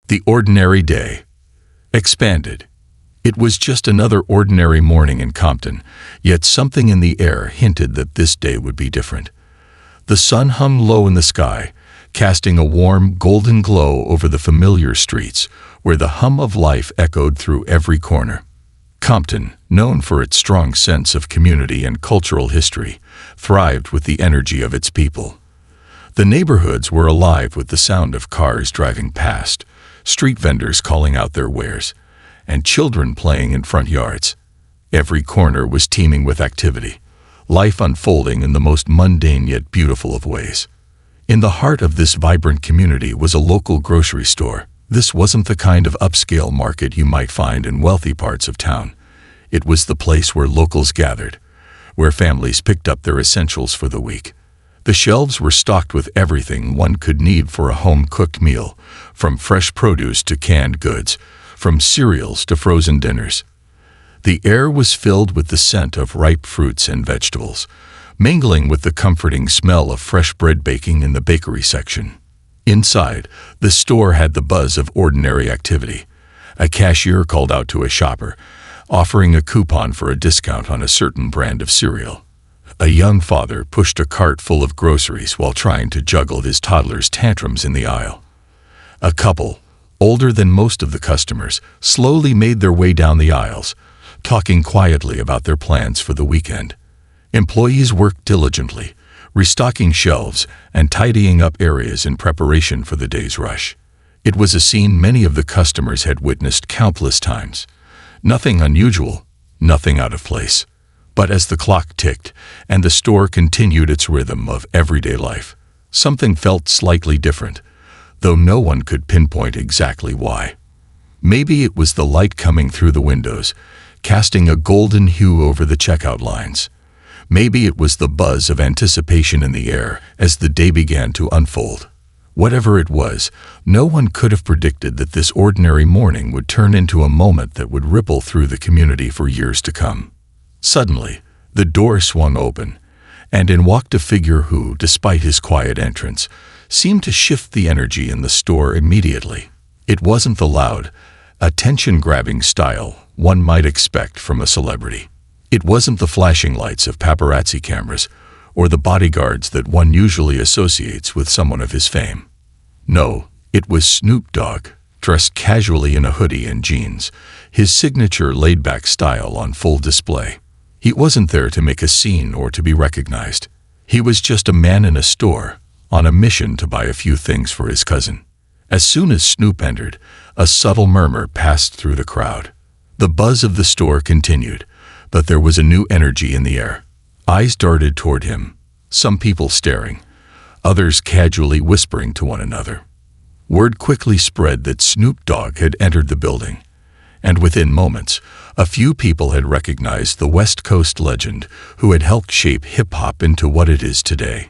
The ordinary day. Expanded. It was just another ordinary morning in Compton, yet something in the air hinted that this day would be different. The sun hung low in the sky, casting a warm, golden glow over the familiar streets, where the hum of life echoed through every corner. Compton, known for its strong sense of community and cultural history, thrived with the energy of its people. The neighborhoods were alive with the sound of cars driving past, street vendors calling out their wares, and children playing in front yards. Every corner was teeming with activity, life unfolding in the most mundane yet beautiful of ways. In the heart of this vibrant community was a local grocery store. This wasn't the kind of upscale market you might find in wealthy parts of town. It was the place where locals gathered, where families picked up their essentials for the week. The shelves were stocked with everything one could need for a home-cooked meal, from fresh produce to canned goods, from cereals to frozen dinners. The air was filled with the scent of ripe fruits and vegetables, mingling with the comforting smell of fresh bread baking in the bakery section. Inside, the store had the buzz of ordinary activity. A cashier called out to a shopper, offering a coupon for a discount on a certain brand of cereal. A young father pushed a cart full of groceries while trying to juggle his toddler's tantrums in the aisle. A couple, older than most of the customers, slowly made their way down the aisles, talking quietly about their plans for the weekend. Employees worked diligently, restocking shelves and tidying up areas in preparation for the day's rush. It was a scene many of the customers had witnessed countless times. Nothing unusual, nothing out of place. But as the clock ticked and the store continued its rhythm of everyday life, something felt slightly different, though no one could pinpoint exactly why. Maybe it was the light coming through the windows, casting a golden hue over the checkout lines. Maybe it was the buzz of anticipation in the air as the day began to unfold. Whatever it was, no one could have predicted that this ordinary morning would turn into a moment that would ripple through the community for years to come. Suddenly, the door swung open, and in walked a figure who, despite his quiet entrance, seemed to shift the energy in the store immediately. It wasn't the loud, attention-grabbing style one might expect from a celebrity. It wasn't the flashing lights of paparazzi cameras or the bodyguards that one usually associates with someone of his fame. No, it was Snoop Dogg, dressed casually in a hoodie and jeans, his signature laid-back style on full display. He wasn't there to make a scene or to be recognized. He was just a man in a store, on a mission to buy a few things for his cousin. As soon as Snoop entered, a subtle murmur passed through the crowd. The buzz of the store continued, but there was a new energy in the air. Eyes darted toward him, some people staring, others casually whispering to one another. Word quickly spread that Snoop Dogg had entered the building, and within moments, a few people had recognized the West Coast legend who had helped shape hip-hop into what it is today.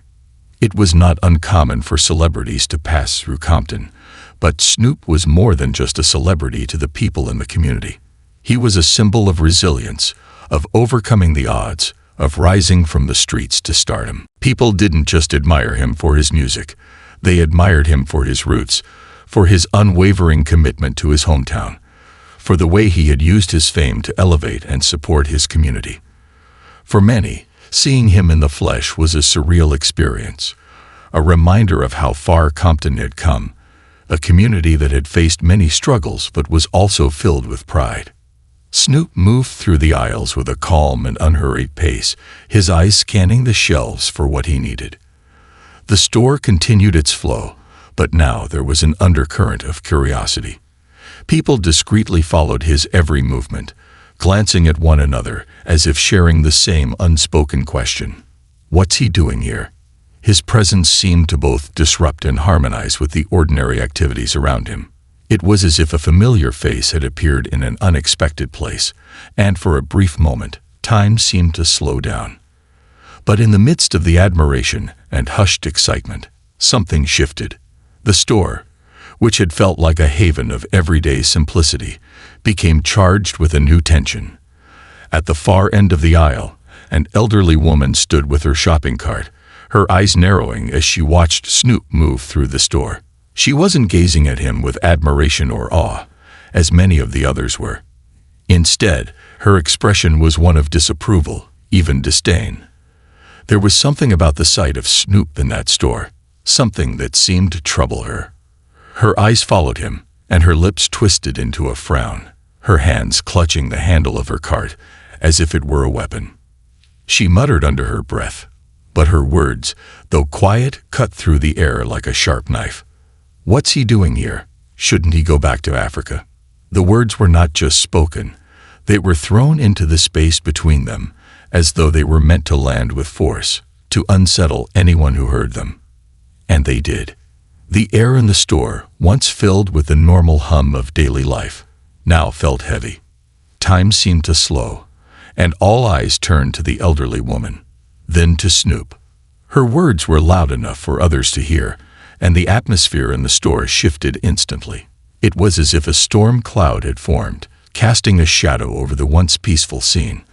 It was not uncommon for celebrities to pass through Compton, but Snoop was more than just a celebrity to the people in the community. He was a symbol of resilience, of overcoming the odds, of rising from the streets to stardom. People didn't just admire him for his music. They admired him for his roots, for his unwavering commitment to his hometown, for the way he had used his fame to elevate and support his community. For many, seeing him in the flesh was a surreal experience, a reminder of how far Compton had come, a community that had faced many struggles but was also filled with pride. Snoop moved through the aisles with a calm and unhurried pace, his eyes scanning the shelves for what he needed. The store continued its flow, but now there was an undercurrent of curiosity. People discreetly followed his every movement, glancing at one another as if sharing the same unspoken question. What's he doing here? His presence seemed to both disrupt and harmonize with the ordinary activities around him. It was as if a familiar face had appeared in an unexpected place, and for a brief moment, time seemed to slow down. But in the midst of the admiration and hushed excitement, something shifted. The store, which had felt like a haven of everyday simplicity, became charged with a new tension. At the far end of the aisle, an elderly woman stood with her shopping cart, her eyes narrowing as she watched Snoop move through the store. She wasn't gazing at him with admiration or awe, as many of the others were. Instead, her expression was one of disapproval, even disdain. There was something about the sight of Snoop in that store, something that seemed to trouble her. Her eyes followed him, and her lips twisted into a frown, her hands clutching the handle of her cart, as if it were a weapon. She muttered under her breath, but her words, though quiet, cut through the air like a sharp knife. "What's he doing here? Shouldn't he go back to Africa?" The words were not just spoken. They were thrown into the space between them, as though they were meant to land with force, to unsettle anyone who heard them. And they did. The air in the store, once filled with the normal hum of daily life, now felt heavy. Time seemed to slow, and all eyes turned to the elderly woman, then to Snoop. Her words were loud enough for others to hear, and the atmosphere in the store shifted instantly. It was as if a storm cloud had formed, casting a shadow over the once peaceful scene.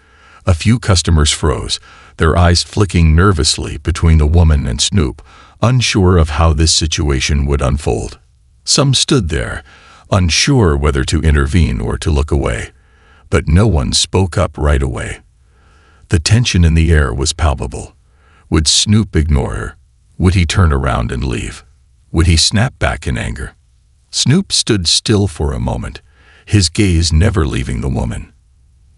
A few customers froze, their eyes flicking nervously between the woman and Snoop, unsure of how this situation would unfold. Some stood there, unsure whether to intervene or to look away, but no one spoke up right away. The tension in the air was palpable. Would Snoop ignore her? Would he turn around and leave? Would he snap back in anger? Snoop stood still for a moment, his gaze never leaving the woman.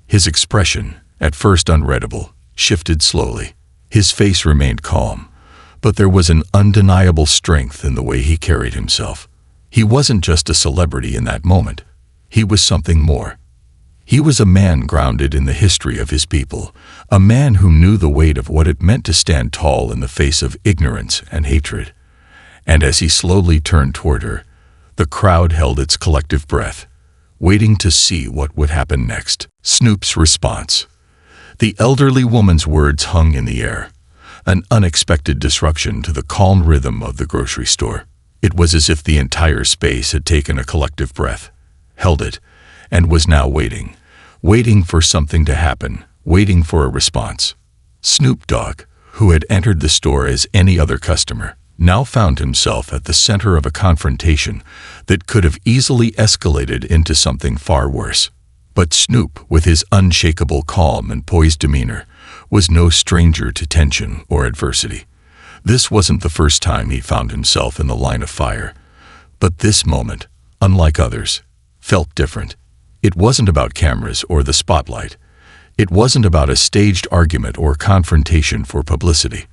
His expression, at first unreadable, shifted slowly. His face remained calm, but there was an undeniable strength in the way he carried himself. He wasn't just a celebrity in that moment. He was something more. He was a man grounded in the history of his people, a man who knew the weight of what it meant to stand tall in the face of ignorance and hatred. And as he slowly turned toward her, the crowd held its collective breath, waiting to see what would happen next. Snoop's response. The elderly woman's words hung in the air, an unexpected disruption to the calm rhythm of the grocery store. It was as if the entire space had taken a collective breath, held it, and was now waiting for something to happen, waiting for a response. Snoop Dogg, who had entered the store as any other customer, now found himself at the center of a confrontation that could have easily escalated into something far worse. But Snoop, with his unshakable calm and poised demeanor, was no stranger to tension or adversity. This wasn't the first time he found himself in the line of fire. But this moment, unlike others, felt different. It wasn't about cameras or the spotlight. It wasn't about a staged argument or confrontation for publicity.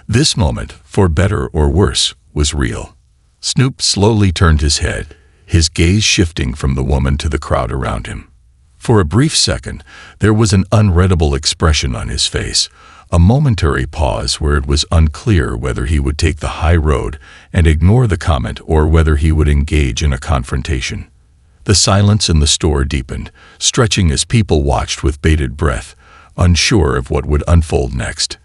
This moment, for better or worse, was real. Snoop slowly turned his head, his gaze shifting from the woman to the crowd around him. For a brief second, there was an unreadable expression on his face, a momentary pause where it was unclear whether he would take the high road and ignore the comment or whether he would engage in a confrontation. The silence in the store deepened, stretching as people watched with bated breath, unsure of what would unfold next.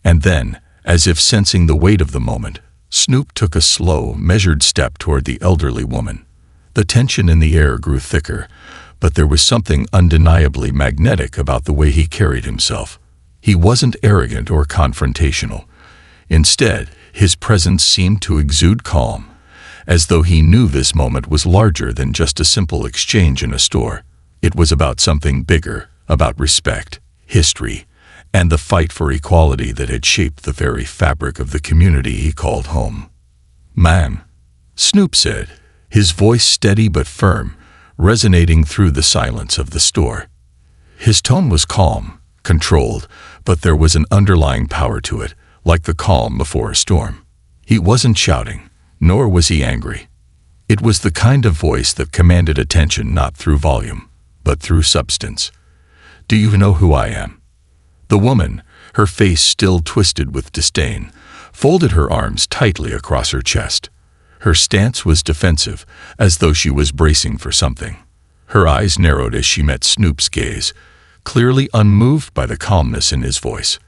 And then, as if sensing the weight of the moment, Snoop took a slow, measured step toward the elderly woman. The tension in the air grew thicker, but there was something undeniably magnetic about the way he carried himself. He wasn't arrogant or confrontational. Instead, his presence seemed to exude calm, as though he knew this moment was larger than just a simple exchange in a store. It was about something bigger, about respect, history, and the fight for equality that had shaped the very fabric of the community he called home. "Ma'am," Snoop said, his voice steady but firm, resonating through the silence of the store. His tone was calm, controlled, but there was an underlying power to it, like the calm before a storm. He wasn't shouting, nor was he angry. It was the kind of voice that commanded attention not through volume, but through substance. "Do you know who I am?" The woman, her face still twisted with disdain, folded her arms tightly across her chest. Her stance was defensive, as though she was bracing for something. Her eyes narrowed as she met Snoop's gaze, clearly unmoved by the calmness in his voice.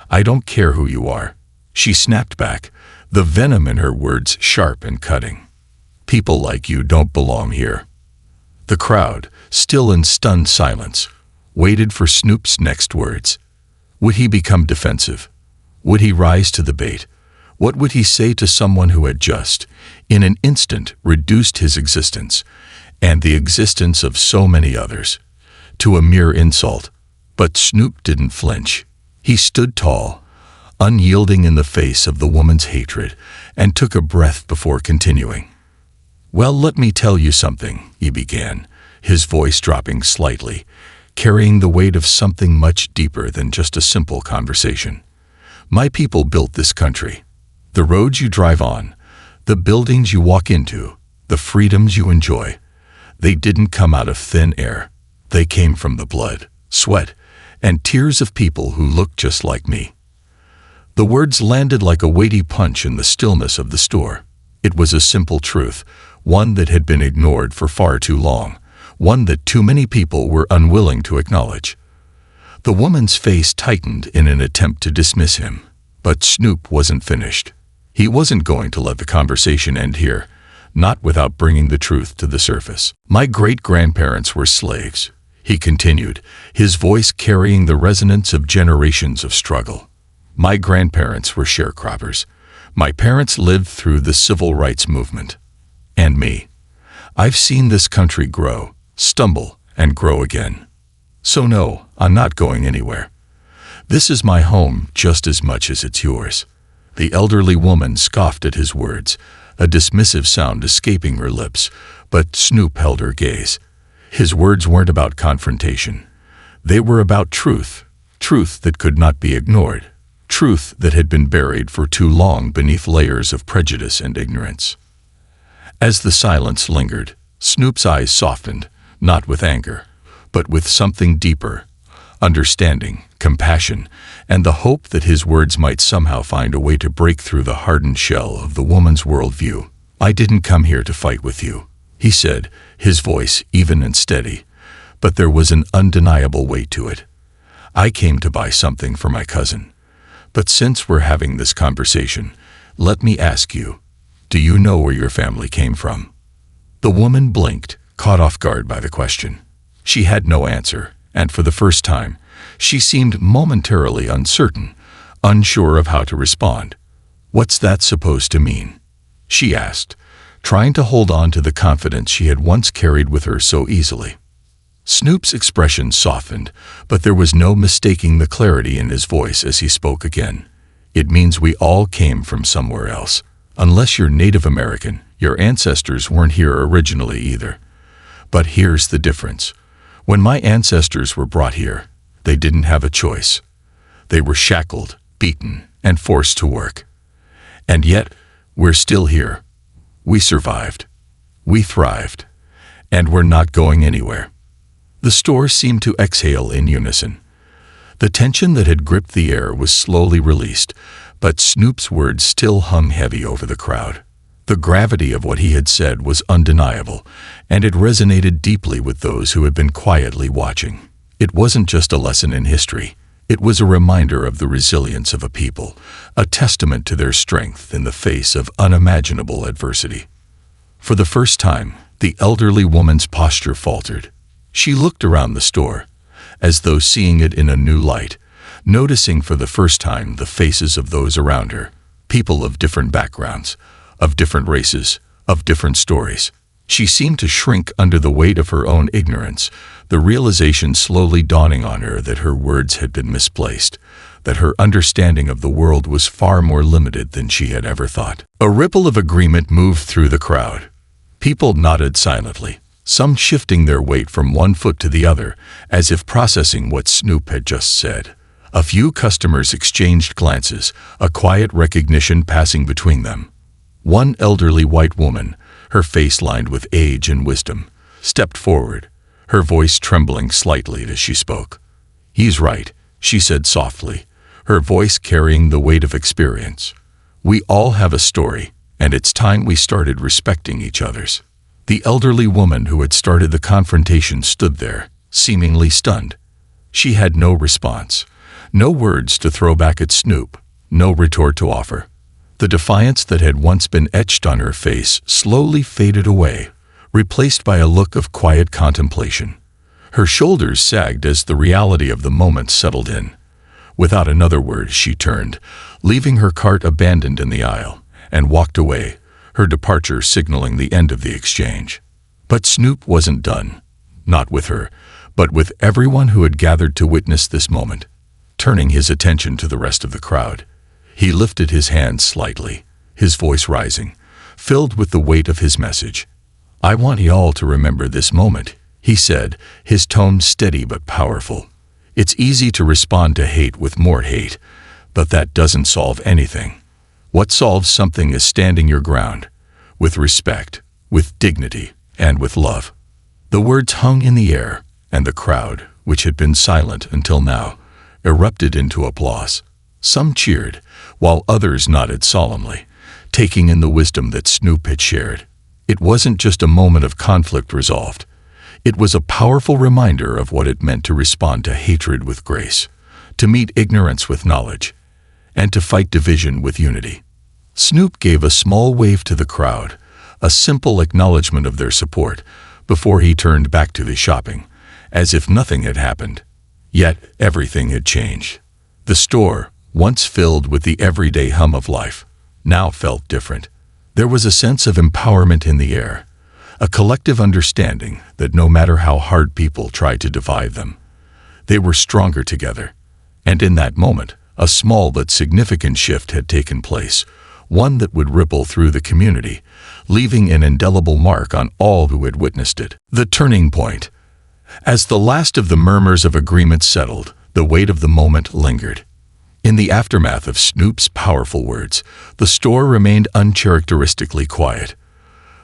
"I don't care who you are," she snapped back, the venom in her words sharp and cutting. "People like you don't belong here." The crowd, still in stunned silence, waited for Snoop's next words. Would he become defensive? Would he rise to the bait? What would he say to someone who had just, in an instant, reduced his existence, and the existence of so many others, to a mere insult? But Snoop didn't flinch. He stood tall, unyielding in the face of the woman's hatred, and took a breath before continuing. "Well, let me tell you something," he began, his voice dropping slightly, carrying the weight of something much deeper than just a simple conversation. "My people built this country. The roads you drive on, the buildings you walk into, the freedoms you enjoy, they didn't come out of thin air. They came from the blood, sweat, and tears of people who looked just like me." The words landed like a weighty punch in the stillness of the store. It was a simple truth, one that had been ignored for far too long, one that too many people were unwilling to acknowledge. The woman's face tightened in an attempt to dismiss him, but Snoop wasn't finished. He wasn't going to let the conversation end here, not without bringing the truth to the surface. "My great-grandparents were slaves," he continued, his voice carrying the resonance of generations of struggle. "My grandparents were sharecroppers. My parents lived through the civil rights movement. And me. I've seen this country grow, stumble, and grow again. So no, I'm not going anywhere. This is my home just as much as it's yours." The elderly woman scoffed at his words, a dismissive sound escaping her lips, but Snoop held her gaze. His words weren't about confrontation. They were about truth, truth that could not be ignored, truth that had been buried for too long beneath layers of prejudice and ignorance. As the silence lingered, Snoop's eyes softened, not with anger, but with something deeper, understanding, compassion, and the hope that his words might somehow find a way to break through the hardened shell of the woman's worldview. "I didn't come here to fight with you," he said, his voice even and steady, but there was an undeniable weight to it. "I came to buy something for my cousin. But since we're having this conversation, let me ask you, do you know where your family came from?" The woman blinked, caught off guard by the question. She had no answer, and for the first time, she seemed momentarily uncertain, unsure of how to respond. "What's that supposed to mean?" she asked, trying to hold on to the confidence she had once carried with her so easily. Snoop's expression softened, but there was no mistaking the clarity in his voice as he spoke again. "It means we all came from somewhere else. Unless you're Native American, your ancestors weren't here originally either. But here's the difference. When my ancestors were brought here, they didn't have a choice. They were shackled, beaten, and forced to work. And yet, we're still here. We survived. We thrived. And we're not going anywhere." The store seemed to exhale in unison. The tension that had gripped the air was slowly released, but Snoop's words still hung heavy over the crowd. The gravity of what he had said was undeniable, and it resonated deeply with those who had been quietly watching. It wasn't just a lesson in history. It was a reminder of the resilience of a people, a testament to their strength in the face of unimaginable adversity. For the first time, the elderly woman's posture faltered. She looked around the store, as though seeing it in a new light, noticing for the first time the faces of those around her, people of different backgrounds, of different races, of different stories. She seemed to shrink under the weight of her own ignorance, the realization slowly dawning on her that her words had been misplaced, that her understanding of the world was far more limited than she had ever thought. A ripple of agreement moved through the crowd. People nodded silently, some shifting their weight from one foot to the other, as if processing what Snoop had just said. A few customers exchanged glances, a quiet recognition passing between them. One elderly white woman, her face lined with age and wisdom, stepped forward, her voice trembling slightly as she spoke. "He's right," she said softly, her voice carrying the weight of experience. "We all have a story, and it's time we started respecting each other's." The elderly woman who had started the confrontation stood there, seemingly stunned. She had no response, no words to throw back at Snoop, no retort to offer. The defiance that had once been etched on her face slowly faded away, replaced by a look of quiet contemplation. Her shoulders sagged as the reality of the moment settled in. Without another word, she turned, leaving her cart abandoned in the aisle, and walked away, her departure signaling the end of the exchange. But Snoop wasn't done. Not with her, but with everyone who had gathered to witness this moment. Turning his attention to the rest of the crowd, he lifted his hands slightly, his voice rising, filled with the weight of his message. "I want y'all to remember this moment," he said, his tone steady but powerful. "It's easy to respond to hate with more hate, but that doesn't solve anything. What solves something is standing your ground, with respect, with dignity, and with love." The words hung in the air, and the crowd, which had been silent until now, erupted into applause. Some cheered, while others nodded solemnly, taking in the wisdom that Snoop had shared. It wasn't just a moment of conflict resolved. It was a powerful reminder of what it meant to respond to hatred with grace, to meet ignorance with knowledge, and to fight division with unity. Snoop gave a small wave to the crowd, a simple acknowledgement of their support, before he turned back to the shopping, as if nothing had happened. Yet everything had changed. The store, once filled with the everyday hum of life, now felt different. There was a sense of empowerment in the air, a collective understanding that no matter how hard people tried to divide them, they were stronger together. And in that moment, a small but significant shift had taken place, one that would ripple through the community, leaving an indelible mark on all who had witnessed it. The turning point. As the last of the murmurs of agreement settled, the weight of the moment lingered. In the aftermath of Snoop's powerful words, the store remained uncharacteristically quiet.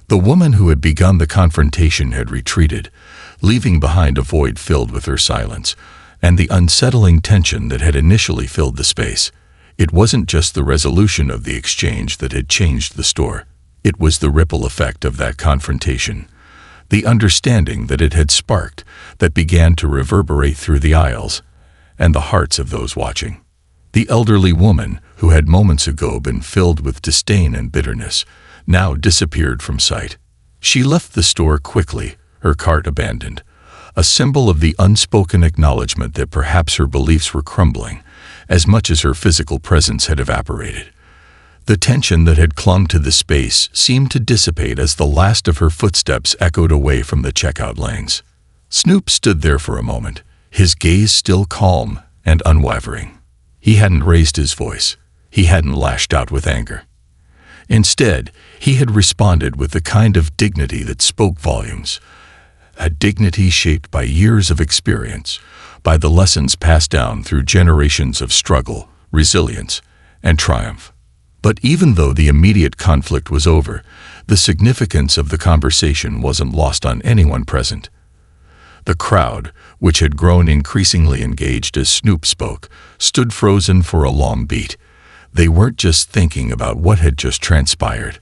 The woman who had begun the confrontation had retreated, leaving behind a void filled with her silence, and the unsettling tension that had initially filled the space. It wasn't just the resolution of the exchange that had changed the store. It was the ripple effect of that confrontation, the understanding that it had sparked, that began to reverberate through the aisles and the hearts of those watching. The elderly woman, who had moments ago been filled with disdain and bitterness, now disappeared from sight. She left the store quickly, her cart abandoned, a symbol of the unspoken acknowledgement that perhaps her beliefs were crumbling, as much as her physical presence had evaporated. The tension that had clung to the space seemed to dissipate as the last of her footsteps echoed away from the checkout lanes. Snoop stood there for a moment, his gaze still calm and unwavering. He hadn't raised his voice. He hadn't lashed out with anger. Instead, he had responded with the kind of dignity that spoke volumes, a dignity shaped by years of experience, by the lessons passed down through generations of struggle, resilience, and triumph. But even though the immediate conflict was over, the significance of the conversation wasn't lost on anyone present. The crowd, which had grown increasingly engaged as Snoop spoke, stood frozen for a long beat. They weren't just thinking about what had just transpired.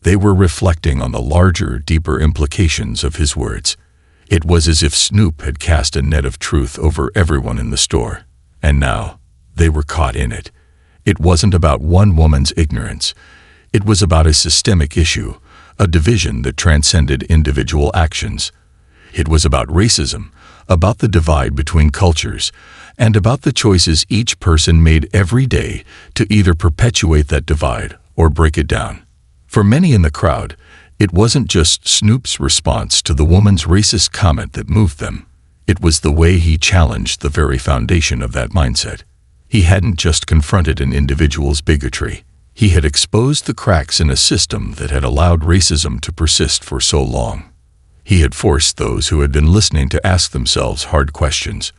They were reflecting on the larger, deeper implications of his words. It was as if Snoop had cast a net of truth over everyone in the store, and now they were caught in it. It wasn't about one woman's ignorance. It was about a systemic issue, a division that transcended individual actions. It was about racism, about the divide between cultures, and about the choices each person made every day to either perpetuate that divide or break it down. For many in the crowd, it wasn't just Snoop's response to the woman's racist comment that moved them. It was the way he challenged the very foundation of that mindset. He hadn't just confronted an individual's bigotry. He had exposed the cracks in a system that had allowed racism to persist for so long. He had forced those who had been listening to ask themselves hard questions.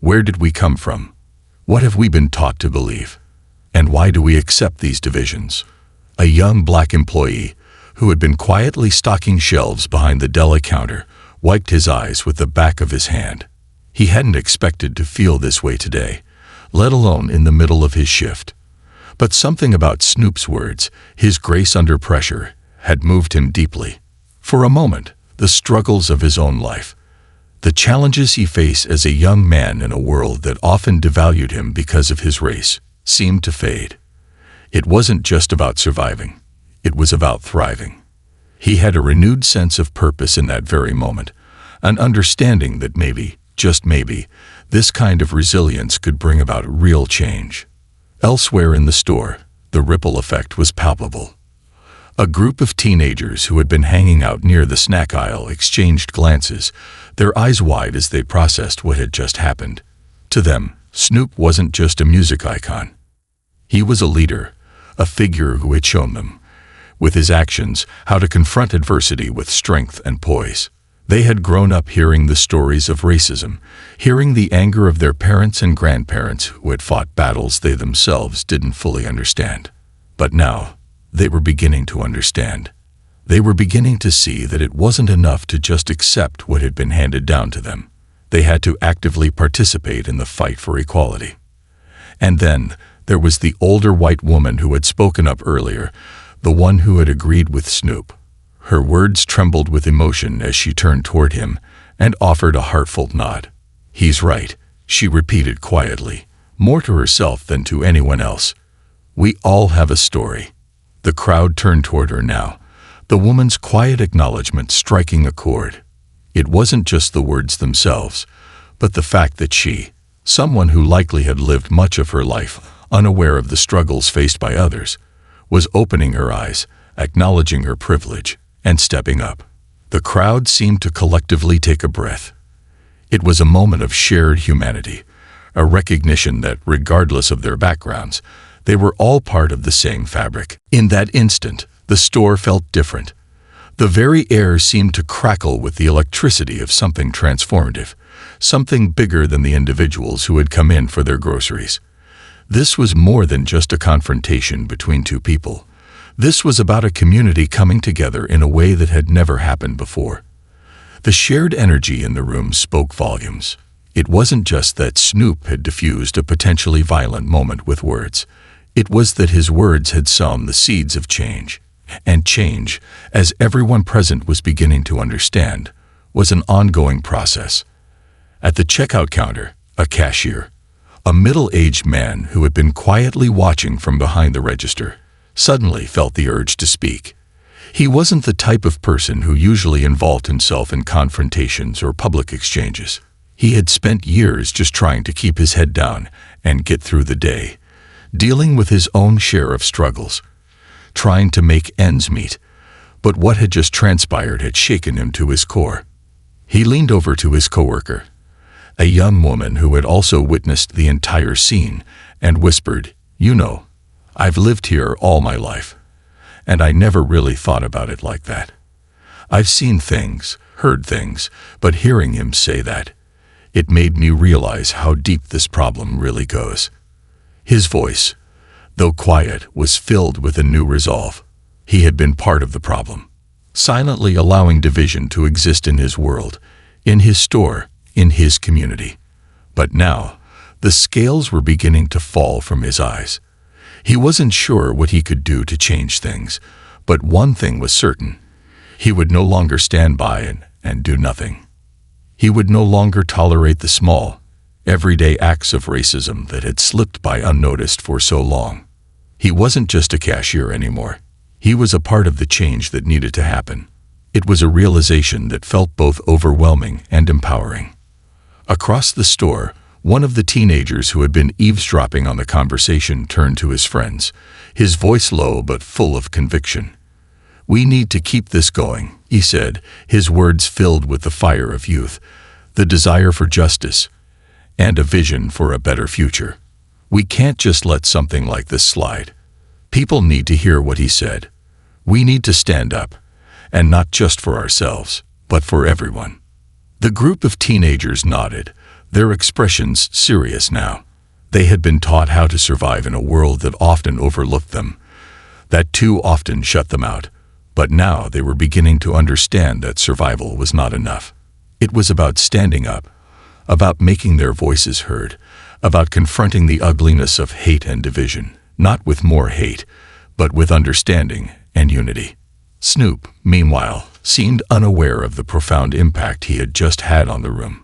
Where did we come from? What have we been taught to believe? And why do we accept these divisions? A young black employee, who had been quietly stocking shelves behind the deli counter, wiped his eyes with the back of his hand. He hadn't expected to feel this way today, let alone in the middle of his shift. But something about Snoop's words, his grace under pressure, had moved him deeply. For a moment, the struggles of his own life, the challenges he faced as a young man in a world that often devalued him because of his race, seemed to fade. It wasn't just about surviving. It was about thriving. He had a renewed sense of purpose in that very moment, an understanding that maybe, just maybe, this kind of resilience could bring about real change. Elsewhere in the store, the ripple effect was palpable. A group of teenagers who had been hanging out near the snack aisle exchanged glances, their eyes wide as they processed what had just happened. To them, Snoop wasn't just a music icon. He was a leader, a figure who had shown them, with his actions, how to confront adversity with strength and poise. They had grown up hearing the stories of racism, hearing the anger of their parents and grandparents who had fought battles they themselves didn't fully understand. But now, they were beginning to understand. They were beginning to see that it wasn't enough to just accept what had been handed down to them. They had to actively participate in the fight for equality. And then, there was the older white woman who had spoken up earlier, the one who had agreed with Snoop. Her words trembled with emotion as she turned toward him and offered a heartfelt nod. "He's right," she repeated quietly, more to herself than to anyone else. "We all have a story." The crowd turned toward her now, the woman's quiet acknowledgement striking a chord. It wasn't just the words themselves, but the fact that she, someone who likely had lived much of her life unaware of the struggles faced by others, was opening her eyes, acknowledging her privilege, and stepping up. The crowd seemed to collectively take a breath. It was a moment of shared humanity, a recognition that, regardless of their backgrounds, they were all part of the same fabric. In that instant, the store felt different. The very air seemed to crackle with the electricity of something transformative, something bigger than the individuals who had come in for their groceries. This was more than just a confrontation between two people. This was about a community coming together in a way that had never happened before. The shared energy in the room spoke volumes. It wasn't just that Snoop had diffused a potentially violent moment with words. It was that his words had sown the seeds of change. And change, as everyone present was beginning to understand, was an ongoing process. At the checkout counter, a cashier, a middle-aged man who had been quietly watching from behind the register, suddenly felt the urge to speak. He wasn't the type of person who usually involved himself in confrontations or public exchanges. He had spent years just trying to keep his head down and get through the day, dealing with his own share of struggles, trying to make ends meet. But what had just transpired had shaken him to his core. He leaned over to his coworker, a young woman who had also witnessed the entire scene, and whispered, "You know, I've lived here all my life, and I never really thought about it like that. I've seen things, heard things, but hearing him say that, it made me realize how deep this problem really goes." His voice, though quiet, was filled with a new resolve. He had been part of the problem, silently allowing division to exist in his world, in his store, in his community. But now, the scales were beginning to fall from his eyes. He wasn't sure what he could do to change things, but one thing was certain. He would no longer stand by and do nothing. He would no longer tolerate the small, everyday acts of racism that had slipped by unnoticed for so long. He wasn't just a cashier anymore. He was a part of the change that needed to happen. It was a realization that felt both overwhelming and empowering. Across the store, one of the teenagers who had been eavesdropping on the conversation turned to his friends, his voice low but full of conviction. "We need to keep this going," he said, his words filled with the fire of youth, the desire for justice, and a vision for a better future. "We can't just let something like this slide. People need to hear what he said. We need to stand up, and not just for ourselves, but for everyone." The group of teenagers nodded, their expressions serious now. They had been taught how to survive in a world that often overlooked them, that too often shut them out. But now they were beginning to understand that survival was not enough. It was about standing up, about making their voices heard, about confronting the ugliness of hate and division, not with more hate, but with understanding and unity. Snoop, meanwhile, seemed unaware of the profound impact he had just had on the room.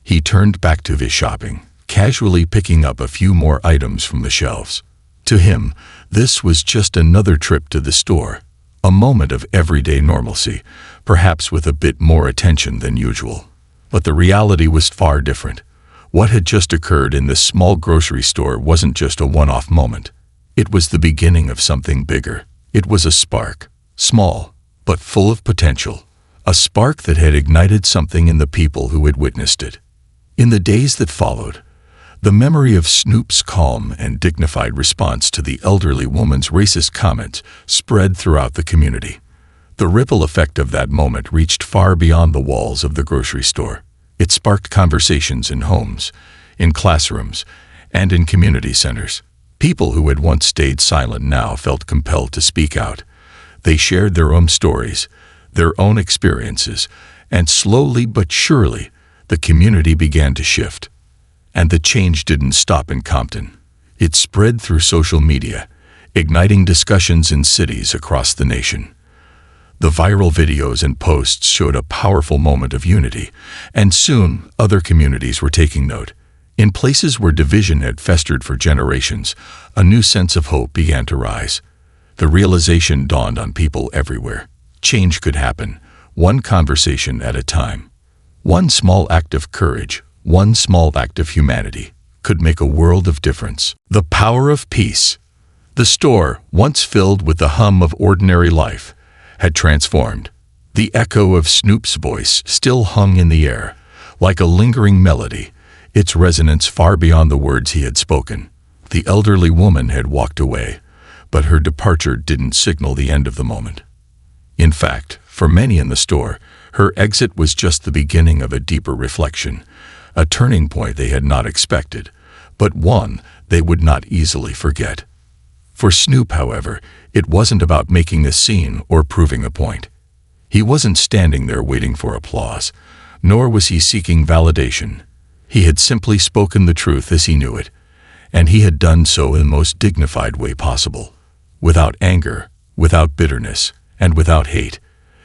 He turned back to his shopping, casually picking up a few more items from the shelves. To him, this was just another trip to the store, a moment of everyday normalcy, perhaps with a bit more attention than usual. But the reality was far different. What had just occurred in this small grocery store wasn't just a one-off moment. It was the beginning of something bigger. It was a spark, small, but full of potential. A spark that had ignited something in the people who had witnessed it. In the days that followed, the memory of Snoop's calm and dignified response to the elderly woman's racist comments spread throughout the community. The ripple effect of that moment reached far beyond the walls of the grocery store. It sparked conversations in homes, in classrooms, and in community centers. People who had once stayed silent now felt compelled to speak out. They shared their own stories, their own experiences, and slowly but surely, the community began to shift. And the change didn't stop in Compton. It spread through social media, igniting discussions in cities across the nation. The viral videos and posts showed a powerful moment of unity, and soon other communities were taking note. In places where division had festered for generations, a new sense of hope began to rise. The realization dawned on people everywhere. Change could happen, one conversation at a time. One small act of courage, one small act of humanity, could make a world of difference. The power of peace. The store, once filled with the hum of ordinary life, had transformed. The echo of Snoop's voice still hung in the air, like a lingering melody, its resonance far beyond the words he had spoken. The elderly woman had walked away, but her departure didn't signal the end of the moment. In fact, for many in the store, her exit was just the beginning of a deeper reflection, a turning point they had not expected, but one they would not easily forget. For Snoop, however, it wasn't about making a scene or proving a point. He wasn't standing there waiting for applause, nor was he seeking validation. He had simply spoken the truth as he knew it, and he had done so in the most dignified way possible, without anger, without bitterness, and without hate.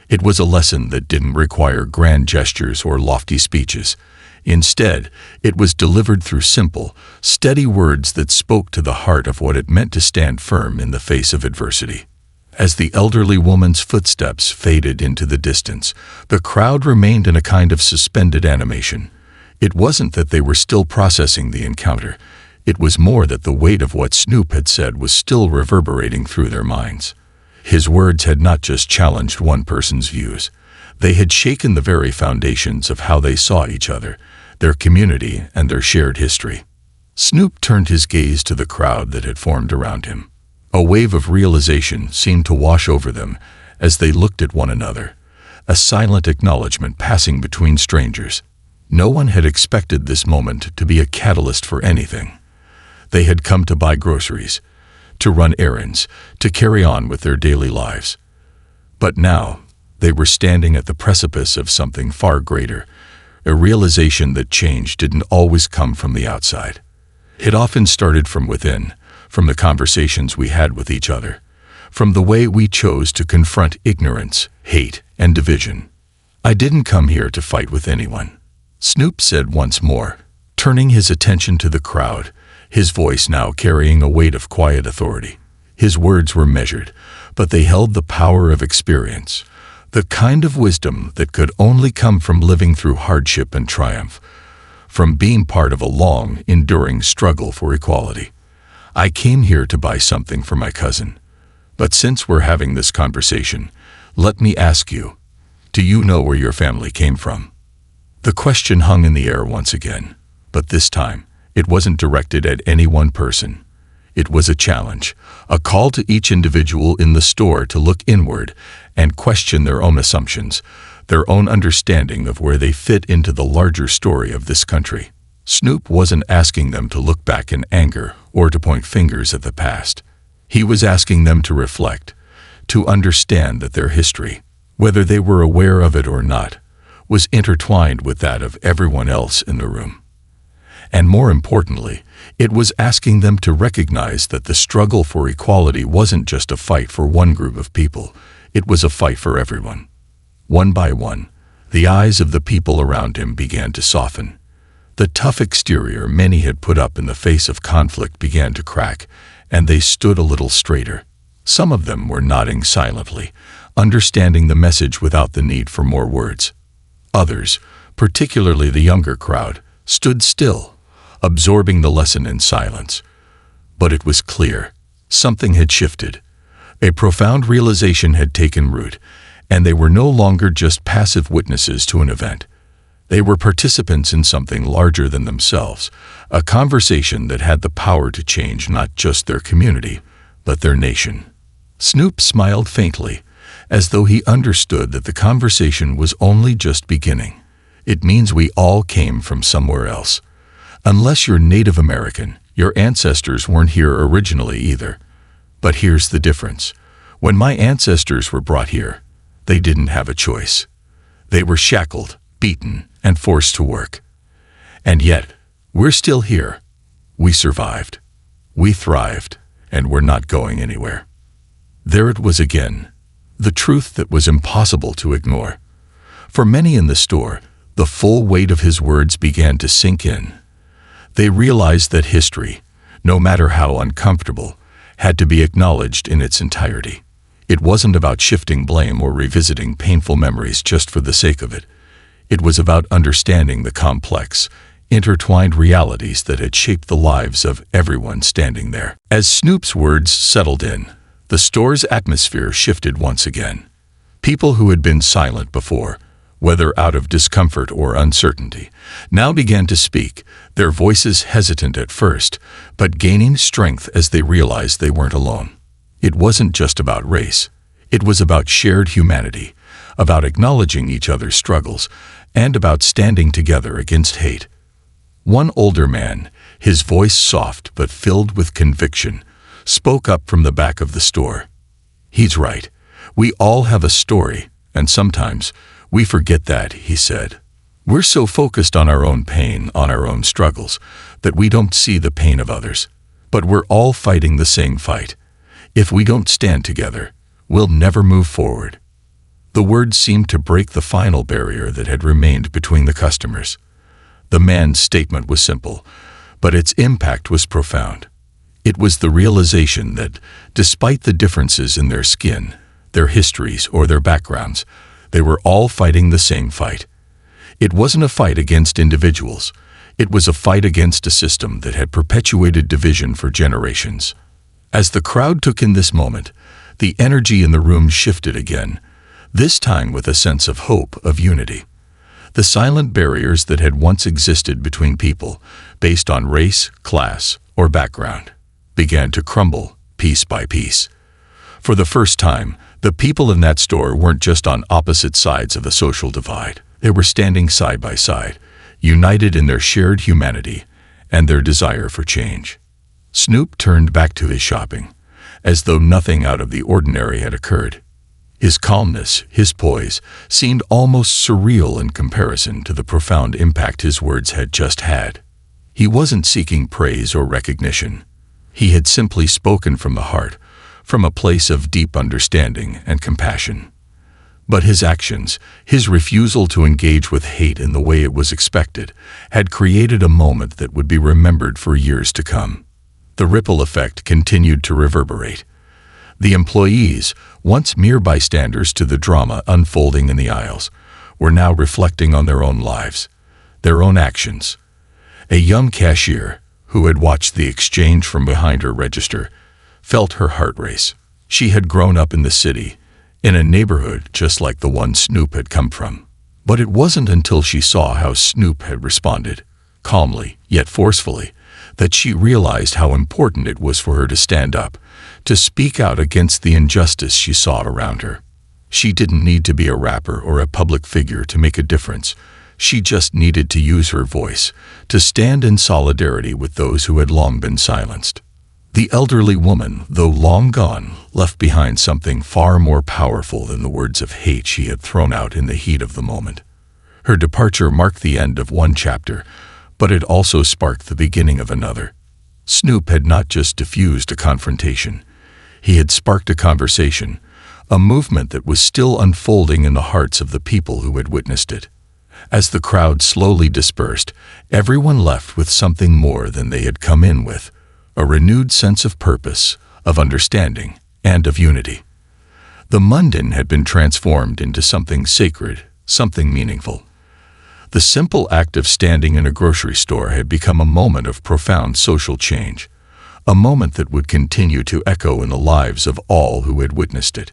It was a lesson that didn't require grand gestures or lofty speeches. Instead, it was delivered through simple, steady words that spoke to the heart of what it meant to stand firm in the face of adversity. As the elderly woman's footsteps faded into the distance, the crowd remained in a kind of suspended animation. It wasn't that they were still processing the encounter. It was more that the weight of what Snoop had said was still reverberating through their minds. His words had not just challenged one person's views. They had shaken the very foundations of how they saw each other, their community, and their shared history. Snoop turned his gaze to the crowd that had formed around him. A wave of realization seemed to wash over them as they looked at one another, a silent acknowledgement passing between strangers. No one had expected this moment to be a catalyst for anything. They had come to buy groceries, to run errands, to carry on with their daily lives. But now, they were standing at the precipice of something far greater, a realization that change didn't always come from the outside. It often started from within, from the conversations we had with each other, from the way we chose to confront ignorance, hate, and division. "I didn't come here to fight with anyone," Snoop said once more, turning his attention to the crowd, his voice now carrying a weight of quiet authority. His words were measured, but they held the power of experience, the kind of wisdom that could only come from living through hardship and triumph, from being part of a long, enduring struggle for equality. "I came here to buy something for my cousin. But since we're having this conversation, let me ask you, do you know where your family came from?" The question hung in the air once again, but this time, it wasn't directed at any one person. It was a challenge, a call to each individual in the store to look inward and question their own assumptions, their own understanding of where they fit into the larger story of this country. Snoop wasn't asking them to look back in anger or to point fingers at the past. He was asking them to reflect, to understand that their history, whether they were aware of it or not, was intertwined with that of everyone else in the room. And more importantly, it was asking them to recognize that the struggle for equality wasn't just a fight for one group of people, it was a fight for everyone. One by one, the eyes of the people around him began to soften. The tough exterior many had put up in the face of conflict began to crack, and they stood a little straighter. Some of them were nodding silently, understanding the message without the need for more words. Others, particularly the younger crowd, stood still, absorbing the lesson in silence. But it was clear. Something had shifted. A profound realization had taken root, and they were no longer just passive witnesses to an event. They were participants in something larger than themselves, a conversation that had the power to change not just their community, but their nation. Snoop smiled faintly, as though he understood that the conversation was only just beginning. It means we all came from somewhere else. Unless you're Native American, your ancestors weren't here originally either. But here's the difference. When my ancestors were brought here, they didn't have a choice. They were shackled, beaten, and forced to work. And yet, we're still here. We survived. We thrived, and we're not going anywhere. There it was again, the truth that was impossible to ignore. For many in the store, the full weight of his words began to sink in. They realized that history, no matter how uncomfortable, had to be acknowledged in its entirety. It wasn't about shifting blame or revisiting painful memories just for the sake of it. It was about understanding the complex, intertwined realities that had shaped the lives of everyone standing there. As Snoop's words settled in, the store's atmosphere shifted once again. People who had been silent before, whether out of discomfort or uncertainty, now began to speak, their voices hesitant at first, but gaining strength as they realized they weren't alone. It wasn't just about race. It was about shared humanity, about acknowledging each other's struggles, and about standing together against hate. One older man, his voice soft but filled with conviction, spoke up from the back of the store. "He's right. We all have a story, and sometimes we forget that," he said. "We're so focused on our own pain, on our own struggles, that we don't see the pain of others. But we're all fighting the same fight. If we don't stand together, we'll never move forward." The words seemed to break the final barrier that had remained between the customers. The man's statement was simple, but its impact was profound. It was the realization that, despite the differences in their skin, their histories, or their backgrounds, they were all fighting the same fight. It wasn't a fight against individuals. It was a fight against a system that had perpetuated division for generations. As the crowd took in this moment, the energy in the room shifted again, this time with a sense of hope, of unity. The silent barriers that had once existed between people, based on race, class, or background, began to crumble piece by piece. For the first time, the people in that store weren't just on opposite sides of a social divide. They were standing side by side, united in their shared humanity and their desire for change. Snoop turned back to his shopping, as though nothing out of the ordinary had occurred. His calmness, his poise, seemed almost surreal in comparison to the profound impact his words had just had. He wasn't seeking praise or recognition. He had simply spoken from the heart, from a place of deep understanding and compassion. But his actions, his refusal to engage with hate in the way it was expected, had created a moment that would be remembered for years to come. The ripple effect continued to reverberate. The employees, once mere bystanders to the drama unfolding in the aisles, were now reflecting on their own lives, their own actions. A young cashier, who had watched the exchange from behind her register, felt her heart race. She had grown up in the city, in a neighborhood just like the one Snoop had come from. But it wasn't until she saw how Snoop had responded, calmly yet forcefully, that she realized how important it was for her to stand up, to speak out against the injustice she saw around her. She didn't need to be a rapper or a public figure to make a difference. She just needed to use her voice, to stand in solidarity with those who had long been silenced. The elderly woman, though long gone, left behind something far more powerful than the words of hate she had thrown out in the heat of the moment. Her departure marked the end of one chapter, but it also sparked the beginning of another. Snoop had not just diffused a confrontation. He had sparked a conversation, a movement that was still unfolding in the hearts of the people who had witnessed it. As the crowd slowly dispersed, everyone left with something more than they had come in with, a renewed sense of purpose, of understanding, and of unity. The mundane had been transformed into something sacred, something meaningful. The simple act of standing in a grocery store had become a moment of profound social change, a moment that would continue to echo in the lives of all who had witnessed it.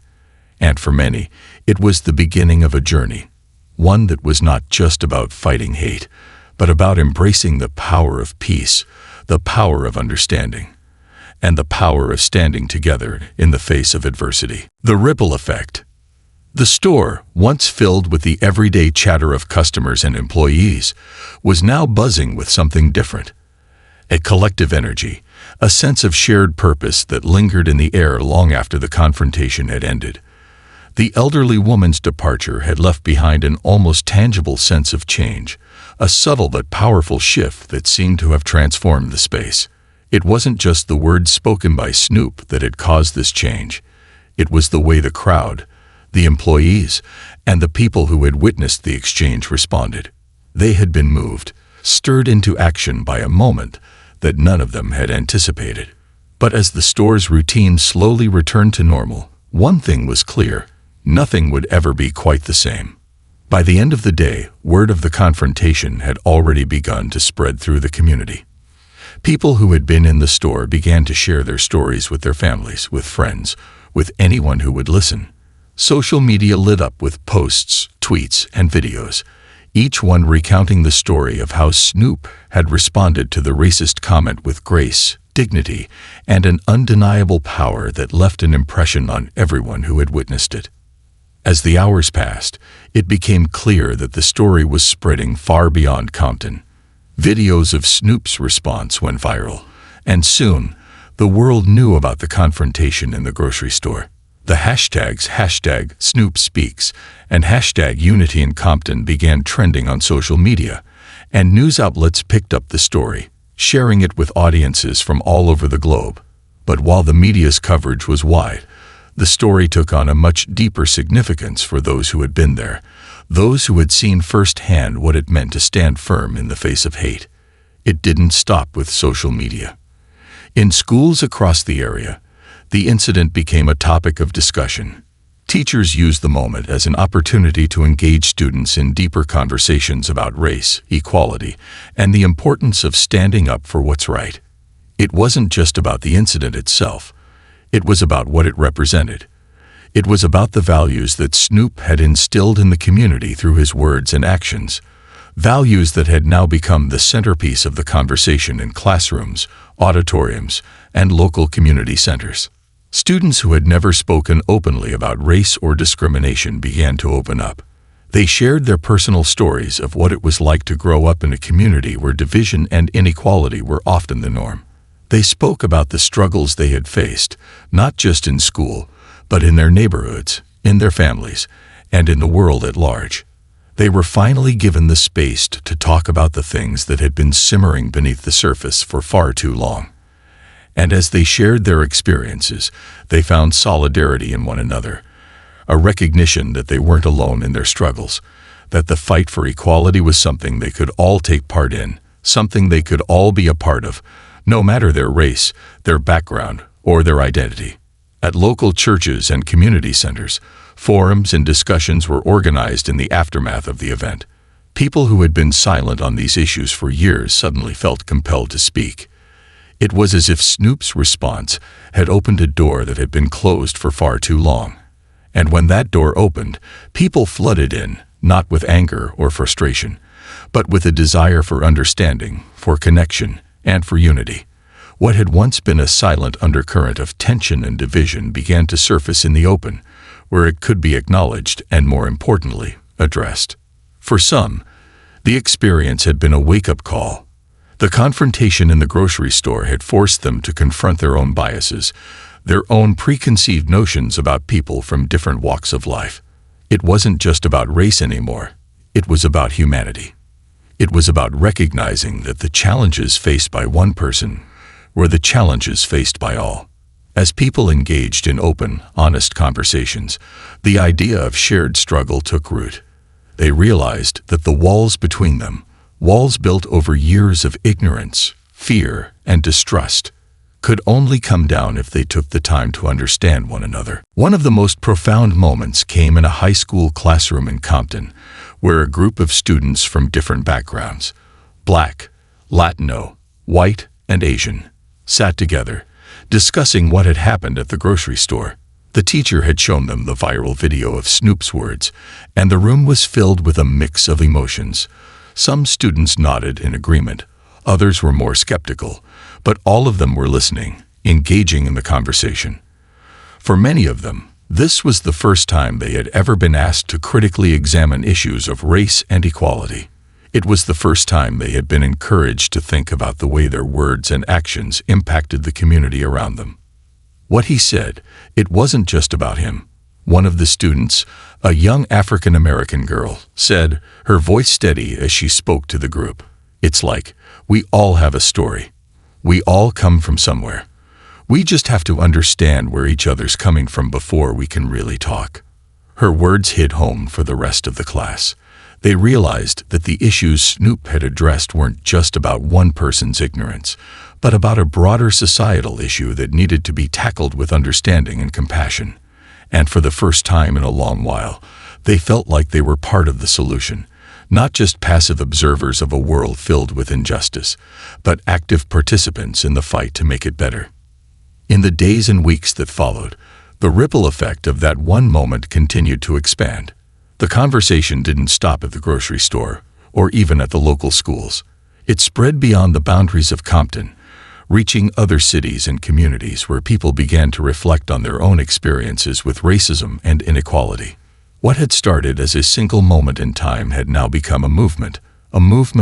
And for many, it was the beginning of a journey, one that was not just about fighting hate, but about embracing the power of peace, the power of understanding, and the power of standing together in the face of adversity. The ripple effect. The store, once filled with the everyday chatter of customers and employees, was now buzzing with something different. A collective energy, a sense of shared purpose that lingered in the air long after the confrontation had ended. The elderly woman's departure had left behind an almost tangible sense of change, a subtle but powerful shift that seemed to have transformed the space. It wasn't just the words spoken by Snoop that had caused this change. It was the way the crowd, the employees, and the people who had witnessed the exchange responded. They had been moved, stirred into action by a moment that none of them had anticipated. But as the store's routine slowly returned to normal, one thing was clear: nothing would ever be quite the same. By the end of the day, word of the confrontation had already begun to spread through the community. People who had been in the store began to share their stories with their families, with friends, with anyone who would listen. Social media lit up with posts, tweets, and videos, each one recounting the story of how Snoop had responded to the racist comment with grace, dignity, and an undeniable power that left an impression on everyone who had witnessed it. As the hours passed, it became clear that the story was spreading far beyond Compton. Videos of Snoop's response went viral, and soon, the world knew about the confrontation in the grocery store. The hashtags #SnoopSpeaks and #Unity in Compton began trending on social media, and news outlets picked up the story, sharing it with audiences from all over the globe. But while the media's coverage was wide, the story took on a much deeper significance for those who had been there, those who had seen firsthand what it meant to stand firm in the face of hate. It didn't stop with social media. In schools across the area, the incident became a topic of discussion. Teachers used the moment as an opportunity to engage students in deeper conversations about race, equality, and the importance of standing up for what's right. It wasn't just about the incident itself. It was about what it represented. It was about the values that Snoop had instilled in the community through his words and actions, values that had now become the centerpiece of the conversation in classrooms, auditoriums, and local community centers. Students who had never spoken openly about race or discrimination began to open up. They shared their personal stories of what it was like to grow up in a community where division and inequality were often the norm. They spoke about the struggles they had faced, not just in school, but in their neighborhoods, in their families, and in the world at large. They were finally given the space to talk about the things that had been simmering beneath the surface for far too long. And as they shared their experiences, they found solidarity in one another, a recognition that they weren't alone in their struggles, that the fight for equality was something they could all take part in, something they could all be a part of, no matter their race, their background, or their identity. At local churches and community centers, forums and discussions were organized in the aftermath of the event. People who had been silent on these issues for years suddenly felt compelled to speak. It was as if Snoop's response had opened a door that had been closed for far too long. And when that door opened, people flooded in, not with anger or frustration, but with a desire for understanding, for connection, and for unity. What had once been a silent undercurrent of tension and division began to surface in the open, where it could be acknowledged and, more importantly, addressed. For some, the experience had been a wake-up call. The confrontation in the grocery store had forced them to confront their own biases, their own preconceived notions about people from different walks of life. It wasn't just about race anymore. It was about humanity. It was about recognizing that the challenges faced by one person were the challenges faced by all. As people engaged in open, honest conversations, the idea of shared struggle took root. They realized that the walls between them, walls built over years of ignorance, fear, and distrust, could only come down if they took the time to understand one another. One of the most profound moments came in a high school classroom in Compton, where a group of students from different backgrounds, Black, Latino, white, and Asian, sat together, discussing what had happened at the grocery store. The teacher had shown them the viral video of Snoop's words, and the room was filled with a mix of emotions. Some students nodded in agreement, others were more skeptical, but all of them were listening, engaging in the conversation. For many of them, this was the first time they had ever been asked to critically examine issues of race and equality. It was the first time they had been encouraged to think about the way their words and actions impacted the community around them. What he said, it wasn't just about him. One of the students, a young African-American girl, said, her voice steady as she spoke to the group, "It's like, we all have a story. We all come from somewhere. We just have to understand where each other's coming from before we can really talk." Her words hit home for the rest of the class. They realized that the issues Snoop had addressed weren't just about one person's ignorance, but about a broader societal issue that needed to be tackled with understanding and compassion. And for the first time in a long while, they felt like they were part of the solution, not just passive observers of a world filled with injustice, but active participants in the fight to make it better. In the days and weeks that followed, the ripple effect of that one moment continued to expand. The conversation didn't stop at the grocery store, or even at the local schools. It spread beyond the boundaries of Compton, reaching other cities and communities where people began to reflect on their own experiences with racism and inequality. What had started as a single moment in time had now become a movement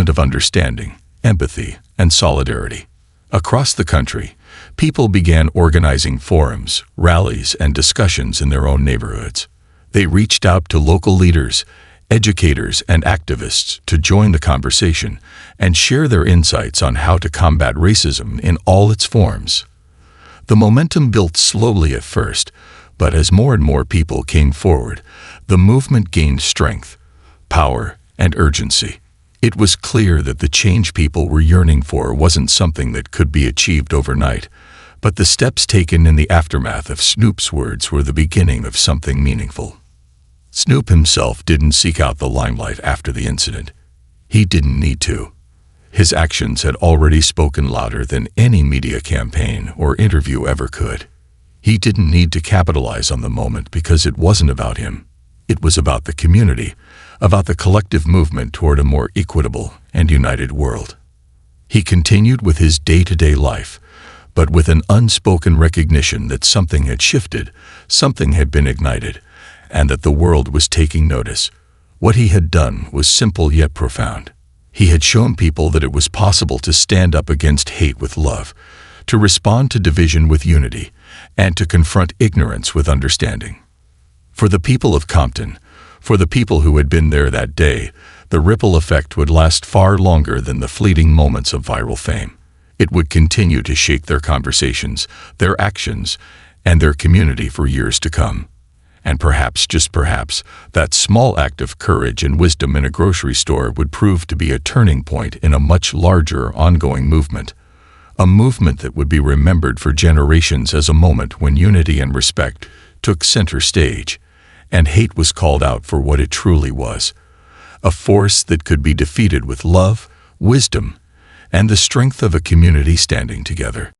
of understanding, empathy, and solidarity. Across the country, people began organizing forums, rallies, and discussions in their own neighborhoods. They reached out to local leaders, educators, and activists to join the conversation and share their insights on how to combat racism in all its forms. The momentum built slowly at first, but as more and more people came forward, the movement gained strength, power, and urgency. It was clear that the change people were yearning for wasn't something that could be achieved overnight, but the steps taken in the aftermath of Snoop's words were the beginning of something meaningful. Snoop himself didn't seek out the limelight after the incident. He didn't need to. His actions had already spoken louder than any media campaign or interview ever could. He didn't need to capitalize on the moment because it wasn't about him. It was about the community, about the collective movement toward a more equitable and united world. He continued with his day-to-day life, but with an unspoken recognition that something had shifted, something had been ignited, and that the world was taking notice. What he had done was simple yet profound. He had shown people that it was possible to stand up against hate with love, to respond to division with unity, and to confront ignorance with understanding. For the people of Compton, for the people who had been there that day, the ripple effect would last far longer than the fleeting moments of viral fame. It would continue to shape their conversations, their actions, and their community for years to come. And perhaps, just perhaps, that small act of courage and wisdom in a grocery store would prove to be a turning point in a much larger, ongoing movement. A movement that would be remembered for generations as a moment when unity and respect took center stage, and hate was called out for what it truly was. A force that could be defeated with love, wisdom, and the strength of a community standing together.